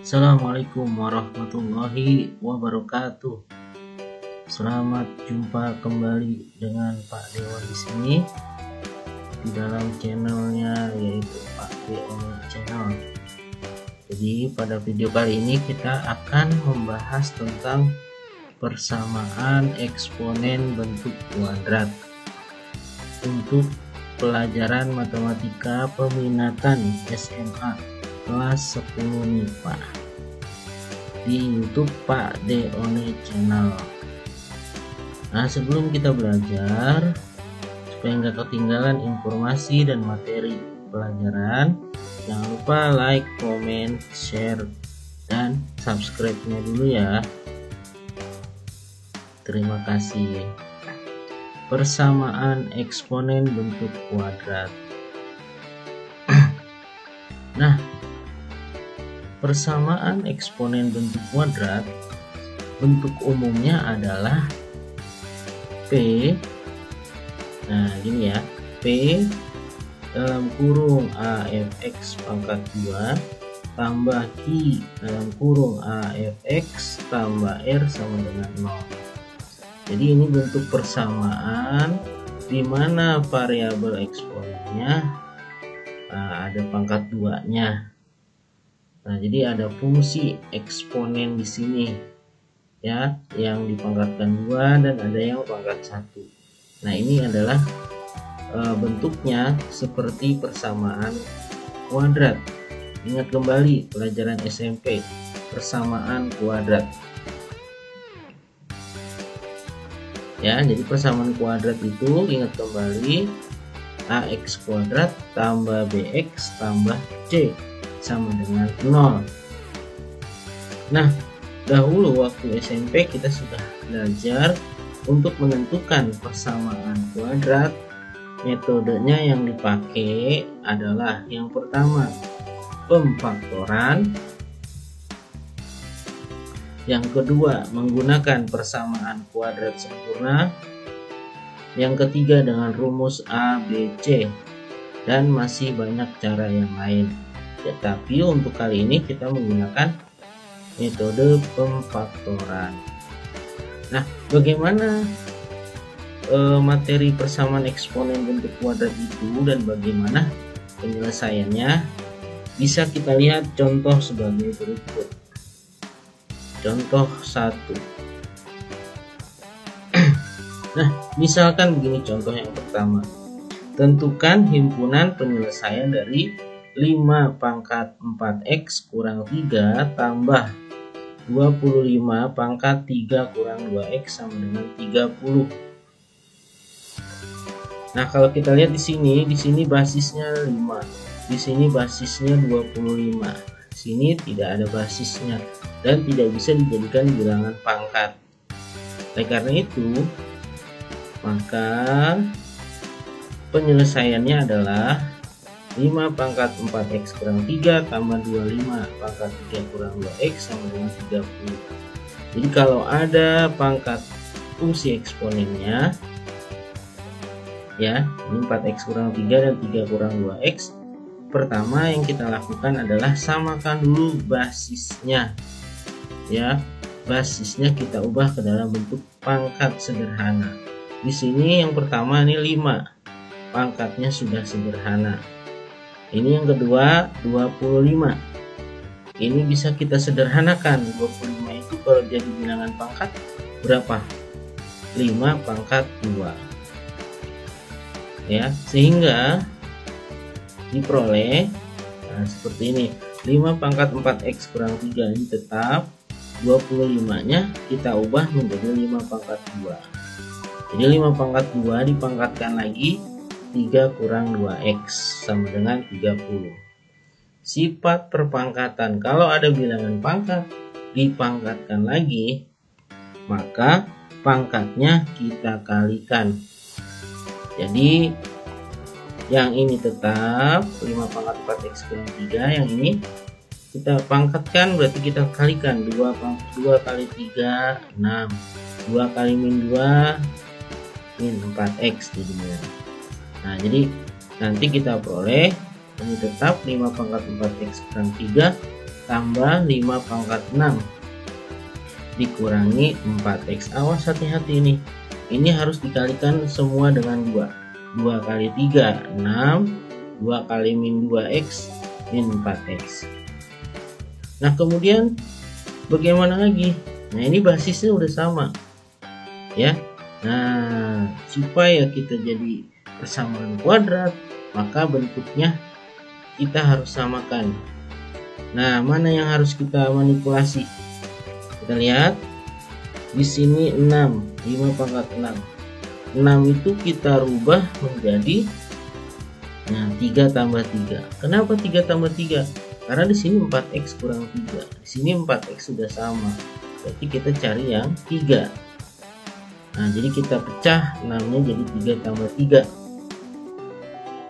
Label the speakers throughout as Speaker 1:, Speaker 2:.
Speaker 1: Assalamualaikum warahmatullahi wabarakatuh. Selamat jumpa kembali dengan Pak Dewa di sini di dalam channelnya, yaitu Pak Dewa Channel. Jadi pada video kali ini kita akan membahas tentang persamaan eksponen bentuk kuadrat untuk pelajaran matematika peminatan SMA kelas 10 MIPA di YouTube Pak Deone Channel. Nah, sebelum kita belajar, supaya nggak ketinggalan informasi dan materi pelajaran, jangan lupa like, comment, share, dan subscribe-nya dulu ya. Terima kasih. Persamaan eksponen bentuk kuadrat. Nah, persamaan eksponen bentuk kuadrat bentuk umumnya adalah P. Nah, gini ya, P dalam kurung AFX pangkat 2 tambah Q dalam kurung AFX tambah R sama dengan 0. Jadi ini bentuk persamaan di mana variabel eksponennya ada pangkat 2-nya. Nah, jadi ada fungsi eksponen di sini ya, yang dipangkatkan 2 dan ada yang pangkat 1. Nah, ini adalah bentuknya seperti persamaan kuadrat. Ingat kembali pelajaran SMP, persamaan kuadrat. Ya, jadi persamaan kuadrat itu ingat kembali AX kuadrat tambah BX tambah C sama dengan 0. Nah, dahulu waktu SMP kita sudah belajar untuk menentukan persamaan kuadrat. Metodenya yang dipakai adalah yang pertama pemfaktoran, yang kedua menggunakan persamaan kuadrat sempurna, yang ketiga dengan rumus A, B, C, dan masih banyak cara yang lain. Ya, tapi untuk kali ini kita menggunakan metode pemfaktoran. Nah, bagaimana materi persamaan eksponen bentuk kuadrat itu dan bagaimana penyelesaiannya? Bisa kita lihat contoh sebagai berikut. Contoh 1. Nah, misalkan begini contoh yang pertama. Tentukan himpunan penyelesaian dari 5 pangkat 4x kurang 3 tambah 25 pangkat 3 kurang 2x sama dengan 30. Nah, kalau kita lihat di sini basisnya 5. Di sini basisnya 25. Di sini tidak ada basisnya dan tidak bisa dijadikan bilangan pangkat. Oleh karena itu, maka penyelesaiannya adalah 5 pangkat 4x kurang 3 tambah 25 pangkat 3 kurang 2x sama dengan 30. Jadi kalau ada pangkat fungsi eksponennya ya, ini 4x kurang 3 dan 3 kurang 2x, pertama yang kita lakukan adalah samakan dulu basisnya ya. Basisnya kita ubah ke dalam bentuk pangkat sederhana. Di sini yang pertama ini 5, pangkatnya sudah sederhana. Ini yang kedua 25. Ini bisa kita sederhanakan. 25 itu kalau jadi bilangan pangkat berapa? 5 pangkat 2. Ya, sehingga diperoleh seperti ini. 5 pangkat 4x kurang 3 ini tetap, 25-nya kita ubah menjadi 5 pangkat 2. Jadi 5 pangkat 2 dipangkatkan lagi 3 kurang 2x sama dengan 30. Sifat perpangkatan, kalau ada bilangan pangkat dipangkatkan lagi, maka pangkatnya kita kalikan. Jadi yang ini tetap 5 pangkat 4x kurang 3, yang ini kita pangkatkan, berarti kita kalikan 2 kali 3 6, 2 kali min 2 min 4x jadinya. Nah, jadi nanti kita peroleh ini tetap 5 pangkat 4x kurang 3 tambah 5 pangkat 6 dikurangi 4x. Awas, hati-hati nih. Ini harus dikalikan semua dengan 2. 2 kali 3, 6. 2 kali min 2x, min 4x. Nah, kemudian bagaimana lagi? Nah, ini basisnya udah sama. Ya. Nah, supaya kita jadi persamaan kuadrat, maka bentuknya kita harus samakan. Nah, mana yang harus kita manipulasi? Kita lihat di sini 6, 5 pangkat 6. 6 itu kita rubah menjadi 3 tambah 3. Kenapa 3 tambah 3? Karena di sini 4x kurang 3. Di sini 4x sudah sama. Berarti kita cari yang 3. Nah, jadi kita pecah 6-nya jadi 3 tambah 3.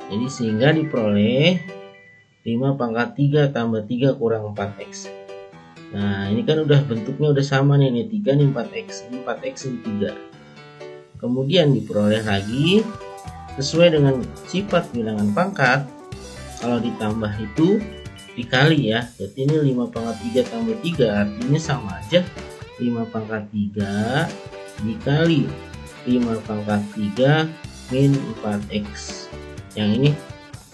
Speaker 1: Jadi sehingga diperoleh 5 pangkat 3 tambah 3 kurang 4x. Nah, ini kan udah bentuknya udah sama nih, 3 nih 4x, ini 4x ini 3. Kemudian diperoleh lagi sesuai dengan sifat bilangan pangkat. Kalau ditambah itu dikali ya. Jadi ini 5 pangkat 3 tambah 3 artinya sama aja 5 pangkat 3 dikali 5 pangkat 3 min 4x. Yang ini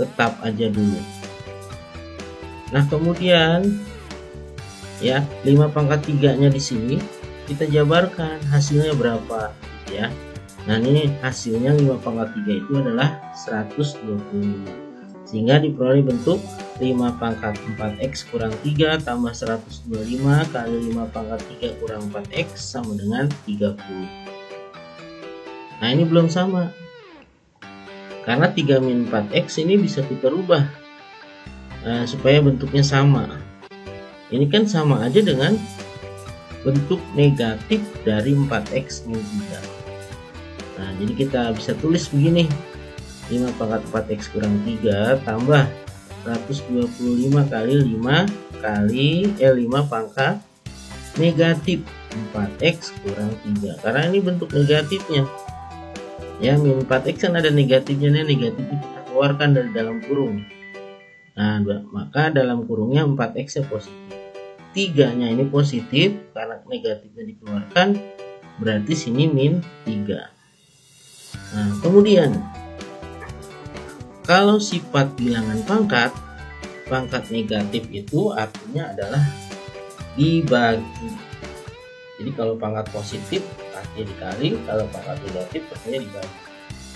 Speaker 1: tetap aja dulu. Nah, kemudian ya 5 pangkat 3 nya di sini kita jabarkan hasilnya berapa ya. Nah, ini hasilnya 5 pangkat 3 itu adalah 125, sehingga diperoleh bentuk 5 pangkat 4x kurang 3 tambah 125 kali 5 pangkat 3 kurang 4x sama dengan 30. Nah, ini belum sama karena 3 min 4x ini bisa kita rubah supaya bentuknya sama. Ini kan sama aja dengan bentuk negatif dari 4x min 3. Nah, jadi kita bisa tulis begini. 5 pangkat 4x kurang 3 tambah 125 kali 5 kali 5 pangkat negatif 4x kurang 3. Karena ini bentuk negatifnya. Ya, min 4x kan ada negatifnya, negatifnya kita keluarkan dari dalam kurung. Nah, maka dalam kurungnya 4x nya positif. 3 nya ini positif karena negatifnya dikeluarkan, berarti sini min 3. Nah, kemudian kalau sifat bilangan pangkat negatif itu artinya adalah dibagi. Jadi kalau pangkat positif artinya dikali, kalau pangkat negatif artinya dibagi.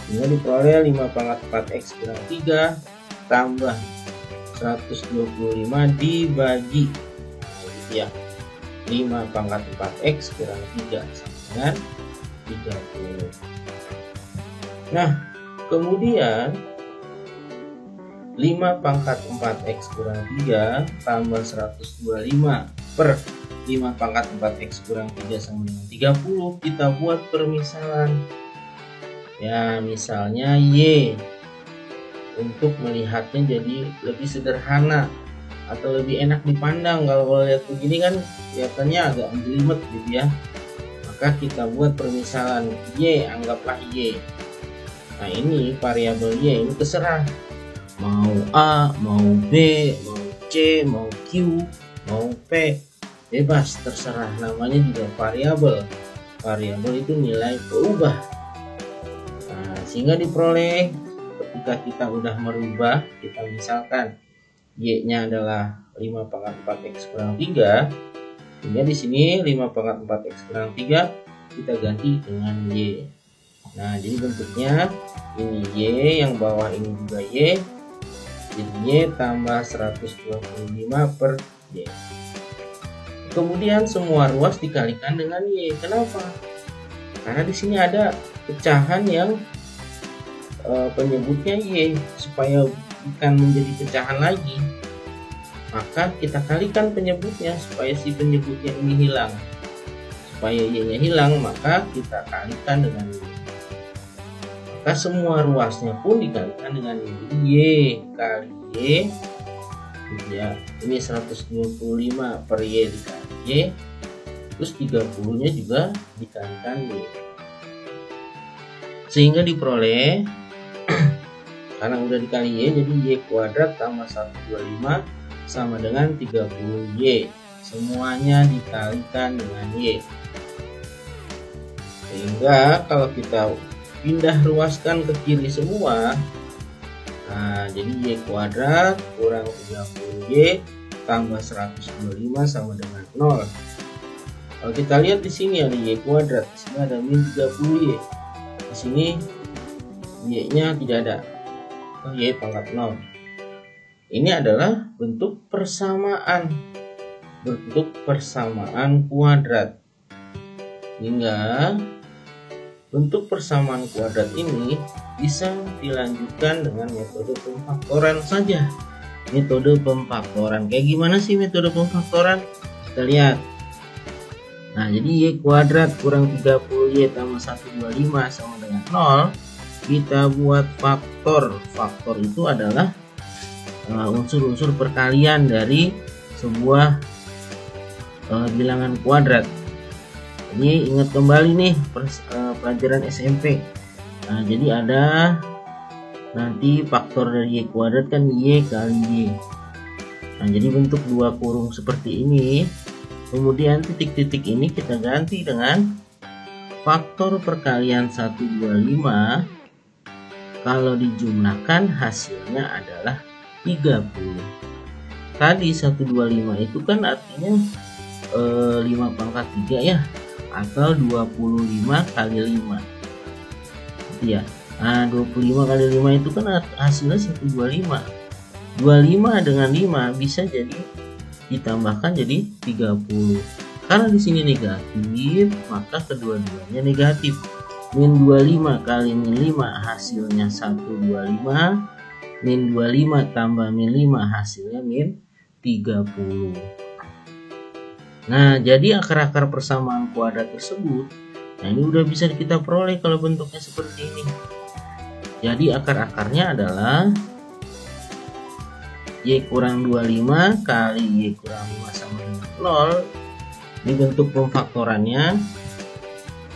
Speaker 1: Sehingga diperoleh 5 pangkat 4x kurang 3 tambah 125 dibagi ya 5 pangkat 4x kurang 3 sama dengan 30. Nah, kemudian 5 pangkat 4x kurang 3 tambah 125 per 5 pangkat 4x kurang 3 sama dengan 30, kita buat permisalan. Ya, misalnya Y, untuk melihatnya jadi lebih sederhana atau lebih enak dipandang. Kalau lihat begini kan kelihatannya agak jelimet gitu ya. Maka kita buat permisalan Y, anggaplah Y. Nah, ini variabel Y ini terserah. Mau A, mau B, mau C, mau Q, mau P, bebas, terserah. Namanya juga variabel. Variabel itu nilai berubah. Nah, sehingga diperoleh ketika kita udah merubah, kita misalkan Y-nya adalah 5 pangkat 4x kurang 3, sehingga di sini 5 pangkat 4x kurang 3 kita ganti dengan Y. Nah, jadi bentuknya ini Y, yang bawah ini juga Y, jadi Y tambah 125 per Y. Kemudian semua ruas dikalikan dengan Y. Kenapa? Karena di sini ada pecahan yang penyebutnya Y. Supaya bukan menjadi pecahan lagi, maka kita kalikan penyebutnya supaya si penyebutnya ini hilang. Supaya Y-nya hilang, maka kita kalikan dengan Y. Maka semua ruasnya pun dikalikan dengan Y. Jadi Y kali Y ya, ini 125 per Y dikali Y, terus 30 nya juga dikalikan Y, sehingga diperoleh karena udah dikali Y, jadi Y kuadrat tambah 125 sama dengan 30Y. Semuanya dikalikan dengan Y. Sehingga kalau kita pindah ruaskan ke kiri semua, nah jadi Y kuadrat kurang 30Y tambah 125 sama dengan 0. Kalau kita lihat di sini ada Y kuadrat, di sini ada min 30Y. Di sini Y-nya tidak ada. Y pangkat 0. Ini adalah bentuk persamaan. Bentuk persamaan kuadrat. Hingga bentuk persamaan kuadrat ini bisa dilanjutkan dengan metode pemfaktoran saja. Metode pemfaktoran. Kayak gimana sih metode pemfaktoran? Kita lihat. Nah, jadi Y kuadrat kurang 30Y tambah 125 sama dengan 0. Kita buat faktor. Faktor itu adalah unsur-unsur perkalian dari sebuah bilangan kuadrat. Ini ingat kembali nih pelajaran SMP. Nah, jadi ada nanti faktor dari Y kuadrat kan Y kali Y. Nah, jadi bentuk dua kurung seperti ini. Kemudian titik-titik ini kita ganti dengan faktor perkalian 125. Kalau dijumlahkan hasilnya adalah 30. Tadi 125 itu kan artinya 5 pangkat 3 ya, atau 25 kali 5 gitu ya. Nah, 25 kali 5 itu kan hasilnya 125. 25 dengan 5 bisa jadi ditambahkan jadi 30. Karena di sini negatif, maka kedua-duanya negatif. Min 25 kali min 5 hasilnya 125. Min 25 tambah min 5 hasilnya min 30. Nah, jadi akar-akar persamaan kuadrat tersebut, nah ini udah bisa kita peroleh kalau bentuknya seperti ini. Jadi akar-akarnya adalah Y kurang 25 kali Y kurang 5 sama dengan 0. Ini bentuk pemfaktorannya.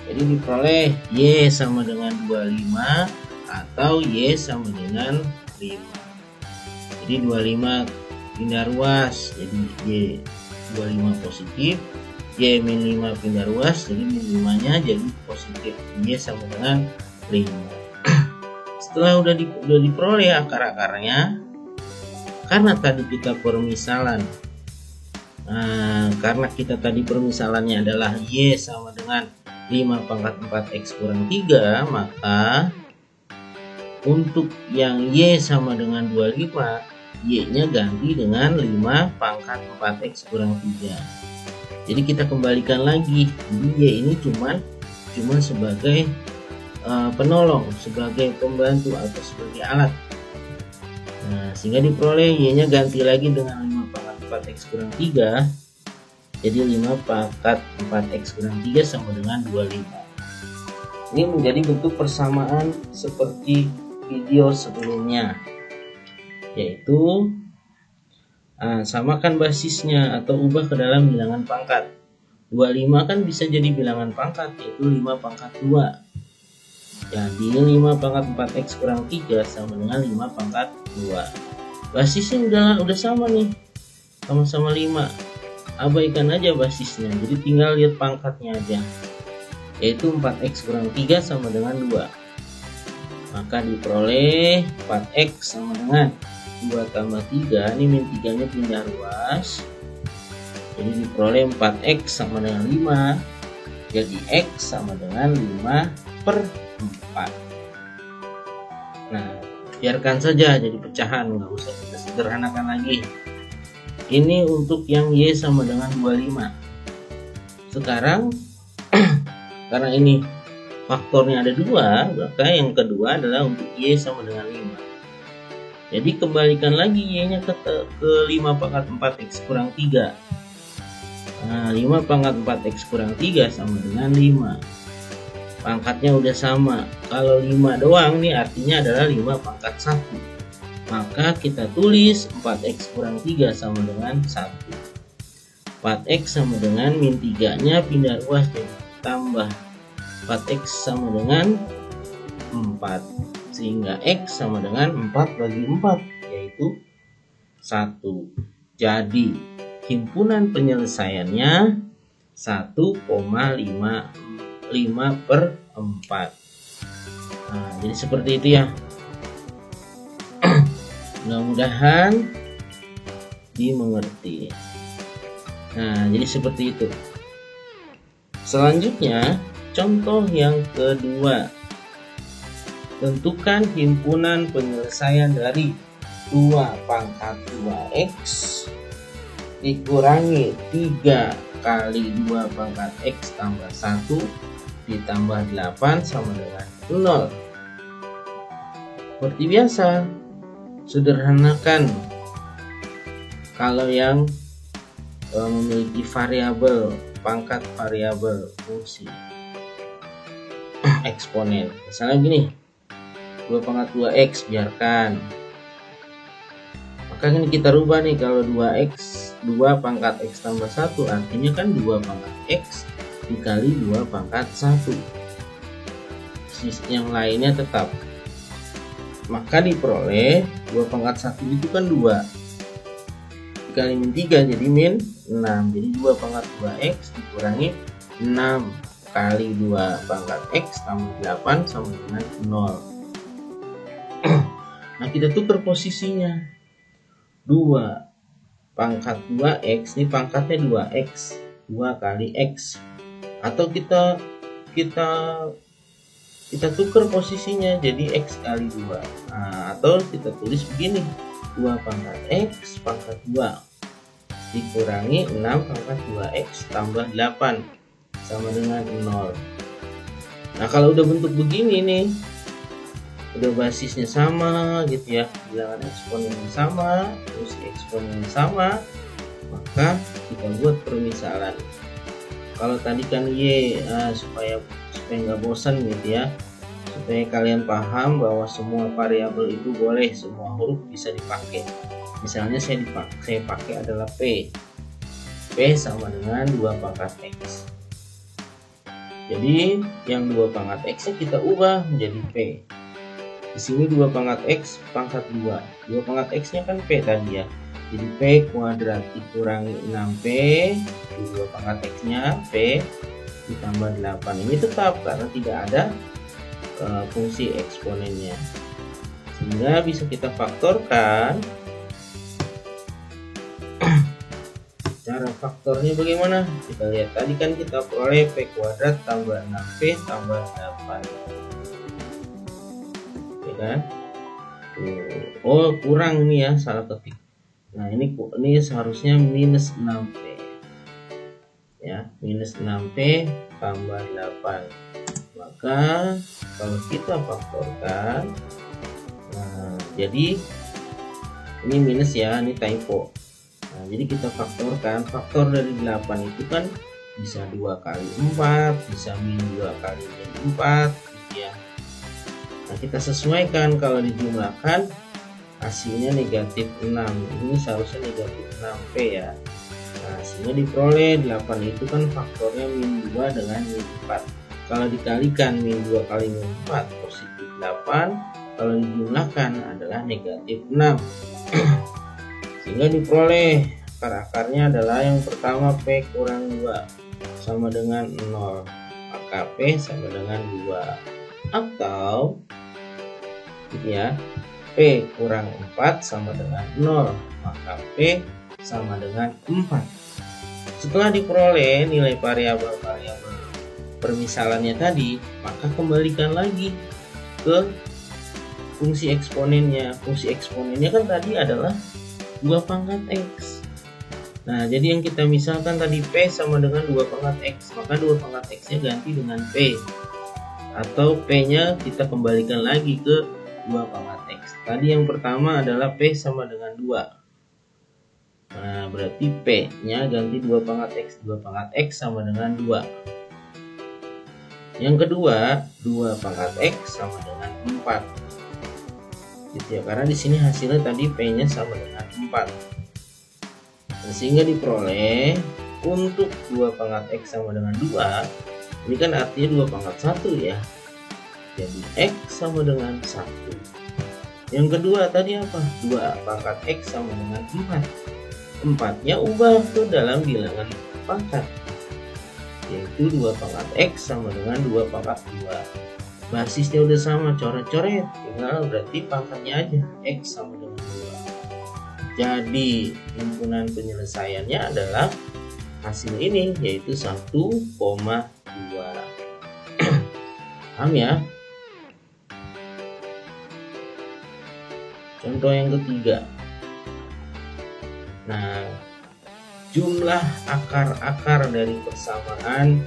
Speaker 1: Jadi diperoleh Y sama dengan 25 atau Y sama dengan 5. Jadi 25 pindah ruas, jadi Y 25 positif, Y min 5 pindah ruas, jadi min 5 nya jadi positif, Y sama dengan 5. Setelah udah diperoleh akar-akarnya, karena tadi kita permisalan, karena kita tadi permisalannya adalah Y sama dengan 5 pangkat 4X kurang 3, maka untuk yang Y sama dengan 25, Y nya ganti dengan 5 pangkat 4X kurang 3. Jadi kita kembalikan lagi, Y ini cuman sebagai penolong, sebagai pembantu atau sebagai alat. Nah, sehingga diperoleh Y nya ganti lagi dengan 5 pangkat 4X kurang 3. Jadi 5 pangkat 4X kurang 3 sama dengan 25. Ini menjadi bentuk persamaan seperti video sebelumnya, yaitu samakan basisnya atau ubah ke dalam bilangan pangkat. 25 kan bisa jadi bilangan pangkat, yaitu 5 pangkat 2. Jadi 5 pangkat 4X kurang 3 sama dengan 5 pangkat 2. Basisnya udah sama nih, sama-sama 5. Abaikan aja basisnya, jadi tinggal lihat pangkatnya aja, yaitu 4X kurang 3 sama dengan 2. Maka diperoleh 4X sama dengan 2 tambah 3, ini min 3 nya pindah ruas, jadi diperoleh 4X sama dengan 5, jadi X sama dengan 5/4. Nah, biarkan saja jadi pecahan, nggak usah kita sederhanakan lagi. Ini untuk yang Y sama dengan 25. Sekarang karena ini faktornya ada 2, maka yang kedua adalah untuk Y sama dengan 5. Jadi kembalikan lagi Y nya ke 5 pangkat 4X kurang 3. Nah, 5 pangkat 4X kurang 3 sama dengan 5. Pangkatnya udah sama. Kalau 5 doang nih artinya adalah 5 pangkat 1. Maka kita tulis 4X kurang 3 sama dengan 1. 4X sama dengan min 3 nya pindah ruas, jadi tambah 4X sama dengan 4, sehingga X sama dengan 4 bagi 4, yaitu 1. Jadi himpunan penyelesaiannya 1,5 per 4. Nah, jadi seperti itu ya. Mudah-mudahan dimengerti. Nah, jadi seperti itu. Selanjutnya, contoh yang kedua. Tentukan himpunan penyelesaian dari 2 pangkat 2x dikurangi 3 kali 2 pangkat x tambah 1 ditambah 8 sama dengan 0. Seperti biasa, sederhanakan kalau yang memiliki variabel, pangkat variabel fungsi eksponen. Misalnya gini, 2 pangkat 2x biarkan. Maka ini kita rubah nih, kalau 2x 2 pangkat x tambah 1 artinya kan 2 pangkat x dikali 2 pangkat 1. Yang lainnya tetap. Maka diperoleh 2 pangkat 1 itu kan 2 dikali min 3 jadi min 6. Jadi 2 pangkat 2x dikurangi 6 kali 2 pangkat x tambah 8 sama dengan 0. Nah, kita tukar posisinya. 2 pangkat 2x ini pangkatnya 2x, 2 kali x. Atau kita tukar posisinya jadi x kali 2. Nah, atau kita tulis begini, 2 pangkat x pangkat 2 dikurangi 6 pangkat 2x tambah 8 sama dengan 0. Nah, kalau udah bentuk begini nih, udah basisnya sama gitu ya, bilangan eksponennya sama, fungsi eksponennya sama, maka kita buat permisalan. Kalau tadi kan y, supaya nggak bosan gitu ya, supaya kalian paham bahwa semua variabel itu boleh, semua huruf bisa dipakai. Misalnya saya pakai adalah p sama dengan 2 pangkat x. Jadi yang 2 pangkat x nya kita ubah menjadi p. Di sini 2 pangkat x pangkat 2. 2 pangkat x nya kan p tadi ya. Jadi p kuadrat dikurangi 6p, 2 pangkat x nya p ditambah 8. Ini tetap karena tidak ada fungsi eksponennya, sehingga bisa kita faktorkan. Cara faktornya bagaimana? Kita lihat tadi kan kita peroleh p kuadrat tambah 6p tambah 8, ya kan? Oh, kurang nih ya, salah ketik. Nah, ini seharusnya minus 6p ya, minus 6p tambah 8. Maka kalau kita faktorkan, nah, jadi ini minus ya, ini typo. Nah, jadi kita faktorkan, faktor dari 8 itu kan bisa 2 kali 4, bisa min 2 kali min 4 gitu ya. Nah, kita sesuaikan, kalau dijumlahkan hasilnya negatif 6. Ini seharusnya negatif 6p ya. Nah, sehingga diperoleh 8 itu kan faktornya min 2 dengan min 4. Kalau dikalikan min 2 kali min 4 positif 8, kalau dijumlahkan adalah negatif 6. Sehingga diperoleh akar-akarnya adalah yang pertama p kurang 2 sama dengan 0, maka p sama dengan 2. Atau gitu ya, p kurang 4 sama dengan 0, maka p sama dengan 4. Setelah diperoleh nilai variabel-variabel permisalannya tadi, maka kembalikan lagi ke fungsi eksponennya. Fungsi eksponennya kan tadi adalah 2 pangkat x. Nah, jadi yang kita misalkan tadi p sama dengan 2 pangkat x, maka 2 pangkat x nya ganti dengan p, atau p nya kita kembalikan lagi ke 2 pangkat x. Tadi yang pertama adalah p sama dengan 2. Nah, berarti p nya ganti 2 pangkat x. 2 pangkat x sama dengan 2. Yang kedua, 2 pangkat x sama dengan 4. Gitu ya, karena di sini hasilnya tadi p nya sama dengan 4. Nah, sehingga diperoleh untuk 2 pangkat x sama dengan 2, ini kan artinya 2 pangkat 1 ya, jadi x sama dengan 1. Yang kedua tadi apa? 2 pangkat x sama dengan 4. 4-nya ubah ke dalam bilangan pangkat, yaitu 2 pangkat X sama dengan 2 pangkat 2. Basisnya udah sama, coret-coret, tinggal berarti pangkatnya aja, X sama dengan 2. Jadi himpunan penyelesaiannya adalah hasil ini, yaitu 1,2. Paham ya? Contoh yang ketiga. Nah, jumlah akar-akar dari persamaan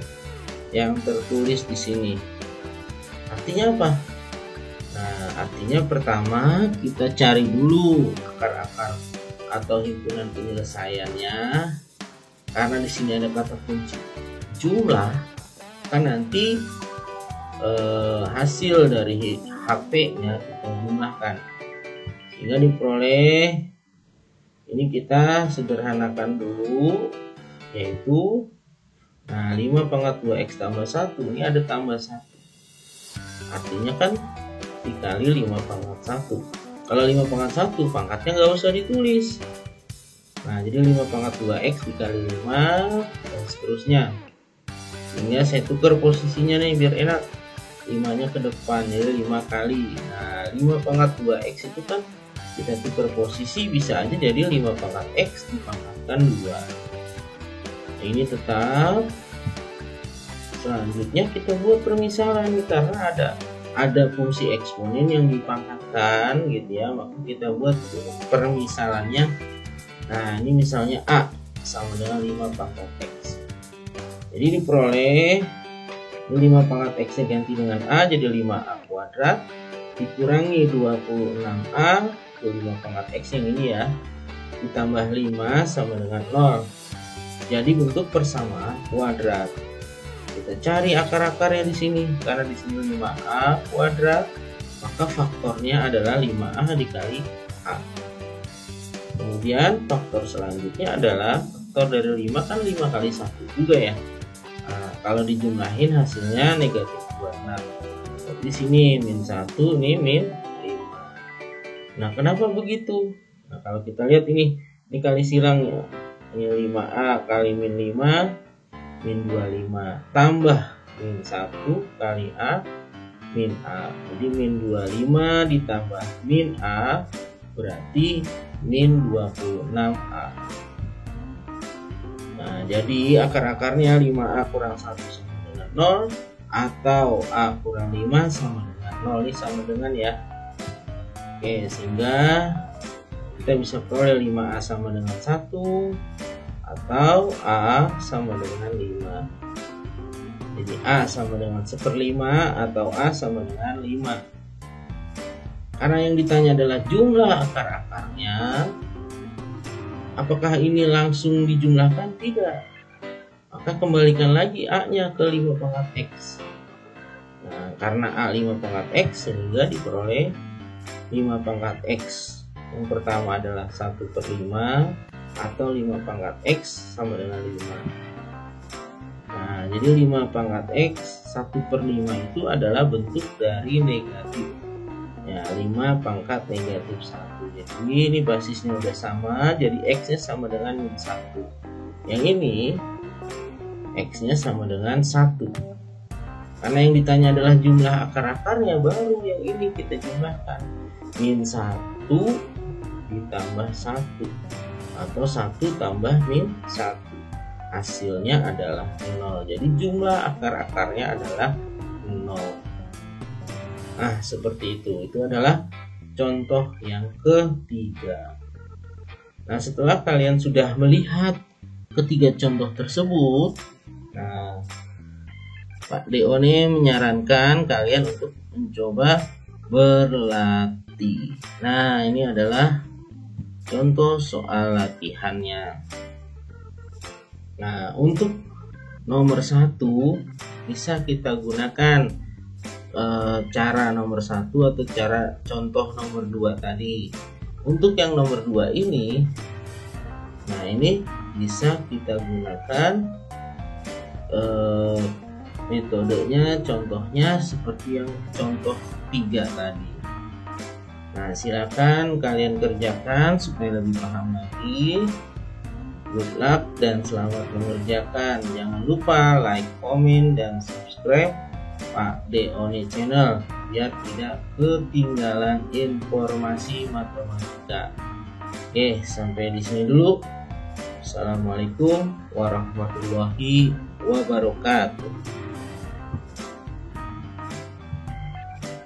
Speaker 1: yang tertulis di sini. Artinya apa? Nah, artinya pertama kita cari dulu akar-akar atau himpunan penyelesaiannya. Karena di sini ada kata kunci jumlah, kan nanti hasil dari HP-nya kita jumlahkan sehingga diperoleh. Ini kita sederhanakan dulu, yaitu 5 pangkat 2X tambah 1, ini ada tambah 1, artinya kan dikali 5 pangkat 1. Kalau 5 pangkat 1 pangkatnya nggak usah ditulis. Nah, jadi 5 pangkat 2X dikali 5 dan seterusnya. Sehingga saya tukar posisinya nih biar enak, 5-nya ke depan, jadi 5 kali. Nah, 5 pangkat 2X itu kan kita tukar posisi, bisa aja jadi 5 pangkat X dipangkatkan 2. Nah, ini tetap. Selanjutnya kita buat permisalan karena ada fungsi eksponen yang dipangkatkan gitu ya, maka kita buat permisalannya. Nah, ini misalnya A sama dengan 5 pangkat X. Jadi diperoleh 5 pangkat X nya ganti dengan A, jadi 5A kuadrat dikurangi 26A ke 5 pangkat X yang ini ya, ditambah 5 sama dengan 0. Jadi bentuk persamaan kuadrat. Kita cari akar-akarnya di sini. Karena di sini 5A kuadrat, maka faktornya adalah 5A dikali A. Kemudian faktor selanjutnya adalah faktor dari 5 kan 5 kali 1 juga ya. Nah, kalau dijumlahin hasilnya negatif 26. Di sini min 1, ini min 5. Nah, kenapa begitu? Nah, kalau kita lihat ini kali silang ya. Ini 5A kali min 5 min 25 tambah min 1 kali A min A. Jadi min 25 ditambah min A berarti min 26A. Nah, jadi akar-akarnya 5A kurang 1 sama dengan 0 atau A kurang 5 sama dengan 0. Ini sama dengan ya. Oke, sehingga kita bisa peroleh 5A sama dengan 1 atau A sama dengan 5. Jadi A sama dengan 1/5 atau A sama dengan 5. Karena yang ditanya adalah jumlah akar-akarnya, apakah ini langsung dijumlahkan? Tidak. Maka kembalikan lagi A-nya ke 5 pangkat X. Nah, karena A 5 pangkat X sehingga diperoleh 5 pangkat X. Yang pertama adalah 1/5 atau 5 pangkat X sama dengan 5. Nah, jadi 5 pangkat X 1/5 itu adalah bentuk dari negatif. Ya, 5 pangkat negatif 1. Jadi ini basisnya udah sama, jadi X-nya sama dengan min 1. Yang ini X-nya sama dengan 1. Karena yang ditanya adalah jumlah akar-akarnya, baru yang ini kita jumlahkan. Min 1 ditambah 1 atau 1 tambah min 1. Hasilnya adalah 0. Jadi jumlah akar-akarnya adalah 0. Nah, seperti itu. Itu adalah contoh yang ketiga. Nah, setelah kalian sudah melihat ketiga contoh tersebut, nah, Pak Deone menyarankan kalian untuk mencoba berlatih. Nah, ini adalah contoh soal latihannya. Nah, untuk nomor 1 bisa kita gunakan cara nomor 1 atau cara contoh nomor 2 tadi. Untuk yang nomor 2 ini, nah ini bisa kita gunakan metodenya, contohnya seperti yang contoh 3 tadi. Nah, silakan kalian kerjakan supaya lebih paham lagi. Good luck dan selamat mengerjakan. Jangan lupa like, komen, dan subscribe Pak Deoni Channel biar tidak ketinggalan informasi matematika. Oke, sampai di sini dulu. Assalamualaikum warahmatullahi wabarakatuh.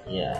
Speaker 1: Ya.